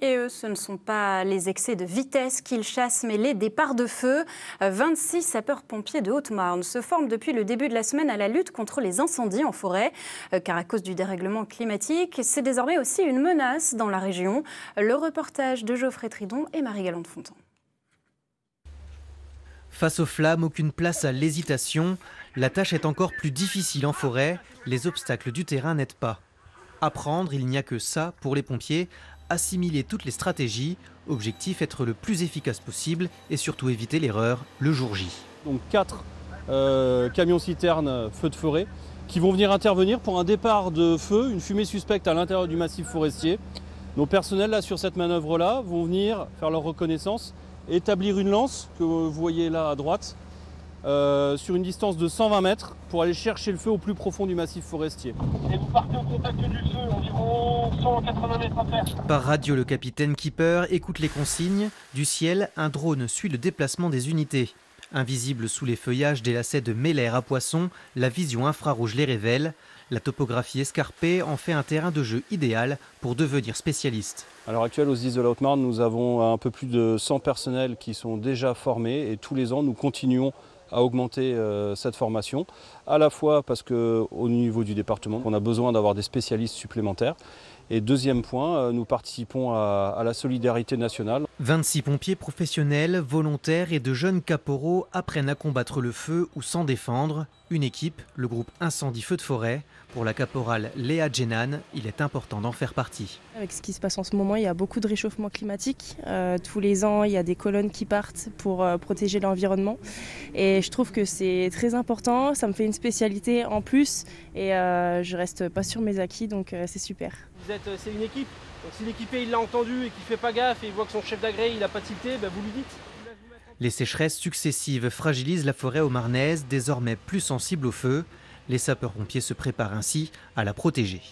Et eux, ce ne sont pas les excès de vitesse qu'ils chassent, mais les départs de feu. 26 sapeurs-pompiers de Haute-Marne se forment depuis le début de la semaine à la lutte contre les incendies en forêt. Car à cause du dérèglement climatique, c'est désormais aussi une menace dans la région. Le reportage de Geoffrey Tridon et Marie-Galante Fontan. Face aux flammes, aucune place à l'hésitation. La tâche est encore plus difficile en forêt. Les obstacles du terrain n'aident pas. Apprendre, il n'y a que ça pour les pompiers. Assimiler toutes les stratégies. Objectif, être le plus efficace possible et surtout éviter l'erreur le jour J. Donc 4 camions-citernes feux de forêt qui vont venir intervenir pour un départ de feu, une fumée suspecte à l'intérieur du massif forestier. Nos personnels là, sur cette manœuvre-là vont venir faire leur reconnaissance, établir une lance que vous voyez là à droite sur une distance de 120 mètres pour aller chercher le feu au plus profond du massif forestier. Et vous partez au contact du feu, environ 180 mètres à faire. Par radio, le capitaine Keeper écoute les consignes. Du ciel, un drone suit le déplacement des unités. Invisible sous les feuillages des lacets de mélères à poissons, la vision infrarouge les révèle. La topographie escarpée en fait un terrain de jeu idéal pour devenir spécialiste. À l'heure actuelle, aux SDIS de la Haute-Marne, nous avons un peu plus de 100 personnels qui sont déjà formés et tous les ans, nous continuons à augmenter cette formation, à la fois parce qu'au niveau du département, on a besoin d'avoir des spécialistes supplémentaires. Et deuxième point, nous participons à la solidarité nationale. 26 pompiers professionnels, volontaires et de jeunes caporaux apprennent à combattre le feu ou s'en défendre. Une équipe, le groupe Incendie Feu de Forêt. Pour la caporale Léa Djenan, il est important d'en faire partie. Avec ce qui se passe en ce moment, il y a beaucoup de réchauffement climatique. Tous les ans, il y a des colonnes qui partent pour protéger l'environnement. Et je trouve que c'est très important. Ça me fait une spécialité en plus. Et je reste pas sur mes acquis, donc c'est super. C'est une équipe. Donc si l'équipier il l'a entendu et qu'il fait pas gaffe et il voit que son chef d'agré il n'a pas tilté, vous lui dites. Les sécheresses successives fragilisent la forêt haut-marnaise, désormais plus sensible au feu. Les sapeurs-pompiers se préparent ainsi à la protéger.